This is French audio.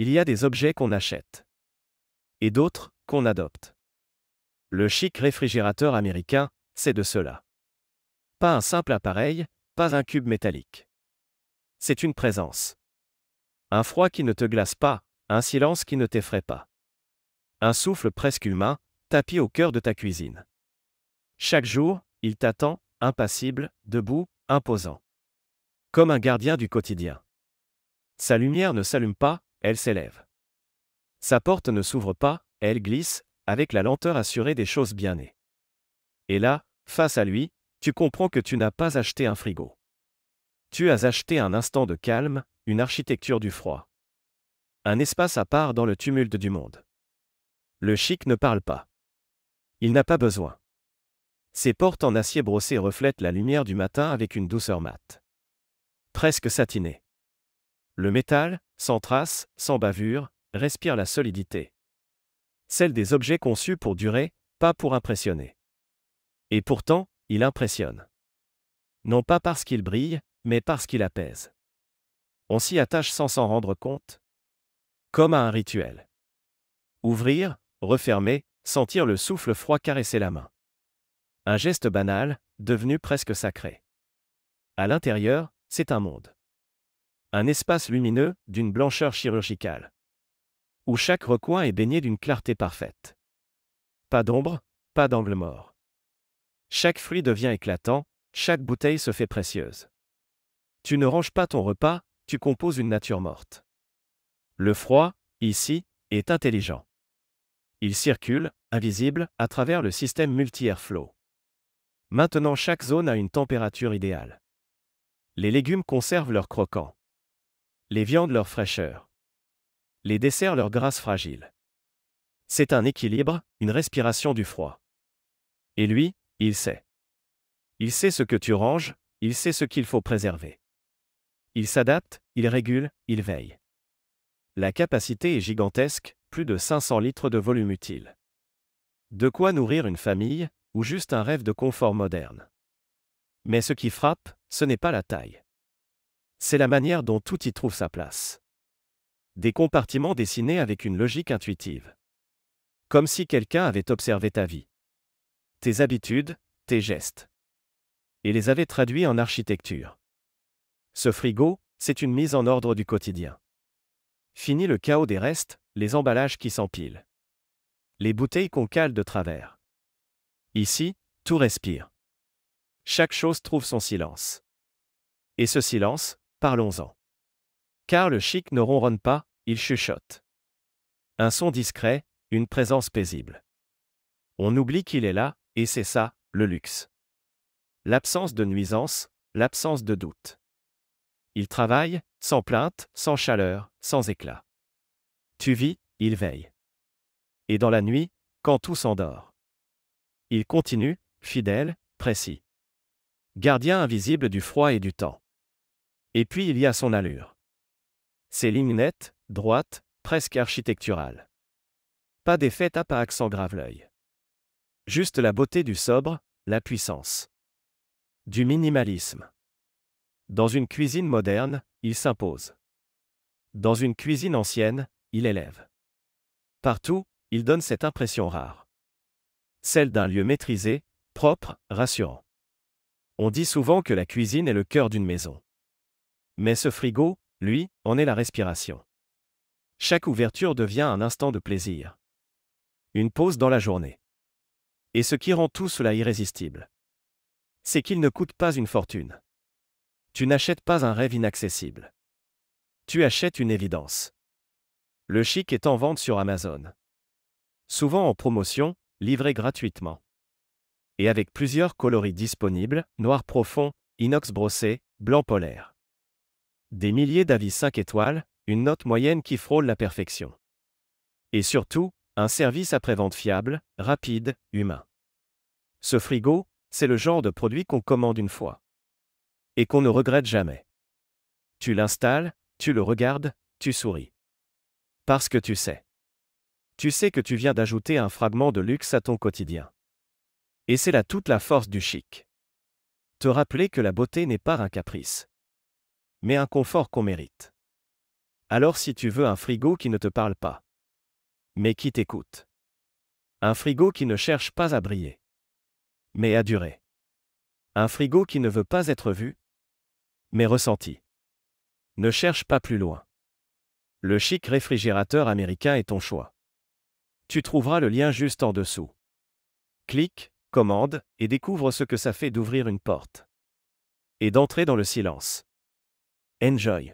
Il y a des objets qu'on achète. Et d'autres, qu'on adopte. Le chic réfrigérateur américain, c'est de cela. Pas un simple appareil, pas un cube métallique. C'est une présence. Un froid qui ne te glace pas, un silence qui ne t'effraie pas. Un souffle presque humain, tapis au cœur de ta cuisine. Chaque jour, il t'attend, impassible, debout, imposant. Comme un gardien du quotidien. Sa lumière ne s'allume pas, elle s'élève. Sa porte ne s'ouvre pas, elle glisse, avec la lenteur assurée des choses bien nées. Et là, face à lui, tu comprends que tu n'as pas acheté un frigo. Tu as acheté un instant de calme, une architecture du froid. Un espace à part dans le tumulte du monde. Le chic ne parle pas. Il n'a pas besoin. Ses portes en acier brossé reflètent la lumière du matin avec une douceur mate. Presque satinée. Le métal, sans trace, sans bavure, respire la solidité. Celle des objets conçus pour durer, pas pour impressionner. Et pourtant, il impressionne. Non pas parce qu'il brille, mais parce qu'il apaise. On s'y attache sans s'en rendre compte. Comme à un rituel. Ouvrir, refermer, sentir le souffle froid caresser la main. Un geste banal, devenu presque sacré. À l'intérieur, c'est un monde. Un espace lumineux, d'une blancheur chirurgicale. Où chaque recoin est baigné d'une clarté parfaite. Pas d'ombre, pas d'angle mort. Chaque fruit devient éclatant, chaque bouteille se fait précieuse. Tu ne ranges pas ton repas, tu composes une nature morte. Le froid, ici, est intelligent. Il circule, invisible, à travers le système multi-airflow. Maintenant chaque zone a une température idéale. Les légumes conservent leur croquant. Les viandes leur fraîcheur. Les desserts leur grâce fragile. C'est un équilibre, une respiration du froid. Et lui, il sait. Il sait ce que tu ranges, il sait ce qu'il faut préserver. Il s'adapte, il régule, il veille. La capacité est gigantesque, plus de 500 litres de volume utile. De quoi nourrir une famille, ou juste un rêve de confort moderne. Mais ce qui frappe, ce n'est pas la taille. C'est la manière dont tout y trouve sa place. Des compartiments dessinés avec une logique intuitive. Comme si quelqu'un avait observé ta vie. Tes habitudes, tes gestes. Et les avait traduits en architecture. Ce frigo, c'est une mise en ordre du quotidien. Fini le chaos des restes, les emballages qui s'empilent. Les bouteilles qu'on cale de travers. Ici, tout respire. Chaque chose trouve son silence. Et ce silence, parlons-en. Car le chic ne ronronne pas, il chuchote. Un son discret, une présence paisible. On oublie qu'il est là, et c'est ça, le luxe. L'absence de nuisance, l'absence de doute. Il travaille, sans plainte, sans chaleur, sans éclat. Tu vis, il veille. Et dans la nuit, quand tout s'endort. Il continue, fidèle, précis. Gardien invisible du froid et du temps. Et puis il y a son allure. Ses lignes nettes, droites, presque architecturales. Pas d'effet tape à accent grave l'œil. Juste la beauté du sobre, la puissance. Du minimalisme. Dans une cuisine moderne, il s'impose. Dans une cuisine ancienne, il élève. Partout, il donne cette impression rare. Celle d'un lieu maîtrisé, propre, rassurant. On dit souvent que la cuisine est le cœur d'une maison. Mais ce frigo, lui, en est la respiration. Chaque ouverture devient un instant de plaisir. Une pause dans la journée. Et ce qui rend tout cela irrésistible, c'est qu'il ne coûte pas une fortune. Tu n'achètes pas un rêve inaccessible. Tu achètes une évidence. Le chic est en vente sur Amazon. Souvent en promotion, livré gratuitement. Et avec plusieurs coloris disponibles, noir profond, inox brossé, blanc polaire. Des milliers d'avis 5 étoiles, une note moyenne qui frôle la perfection. Et surtout, un service après-vente fiable, rapide, humain. Ce frigo, c'est le genre de produit qu'on commande une fois. Et qu'on ne regrette jamais. Tu l'installes, tu le regardes, tu souris. Parce que tu sais. Tu sais que tu viens d'ajouter un fragment de luxe à ton quotidien. Et c'est là toute la force du chic. Te rappeler que la beauté n'est pas un caprice. Mais un confort qu'on mérite. Alors si tu veux un frigo qui ne te parle pas, mais qui t'écoute. Un frigo qui ne cherche pas à briller, mais à durer. Un frigo qui ne veut pas être vu, mais ressenti. Ne cherche pas plus loin. Le chic réfrigérateur américain est ton choix. Tu trouveras le lien juste en dessous. Clique, commande, et découvre ce que ça fait d'ouvrir une porte. Et d'entrer dans le silence. Enjoy.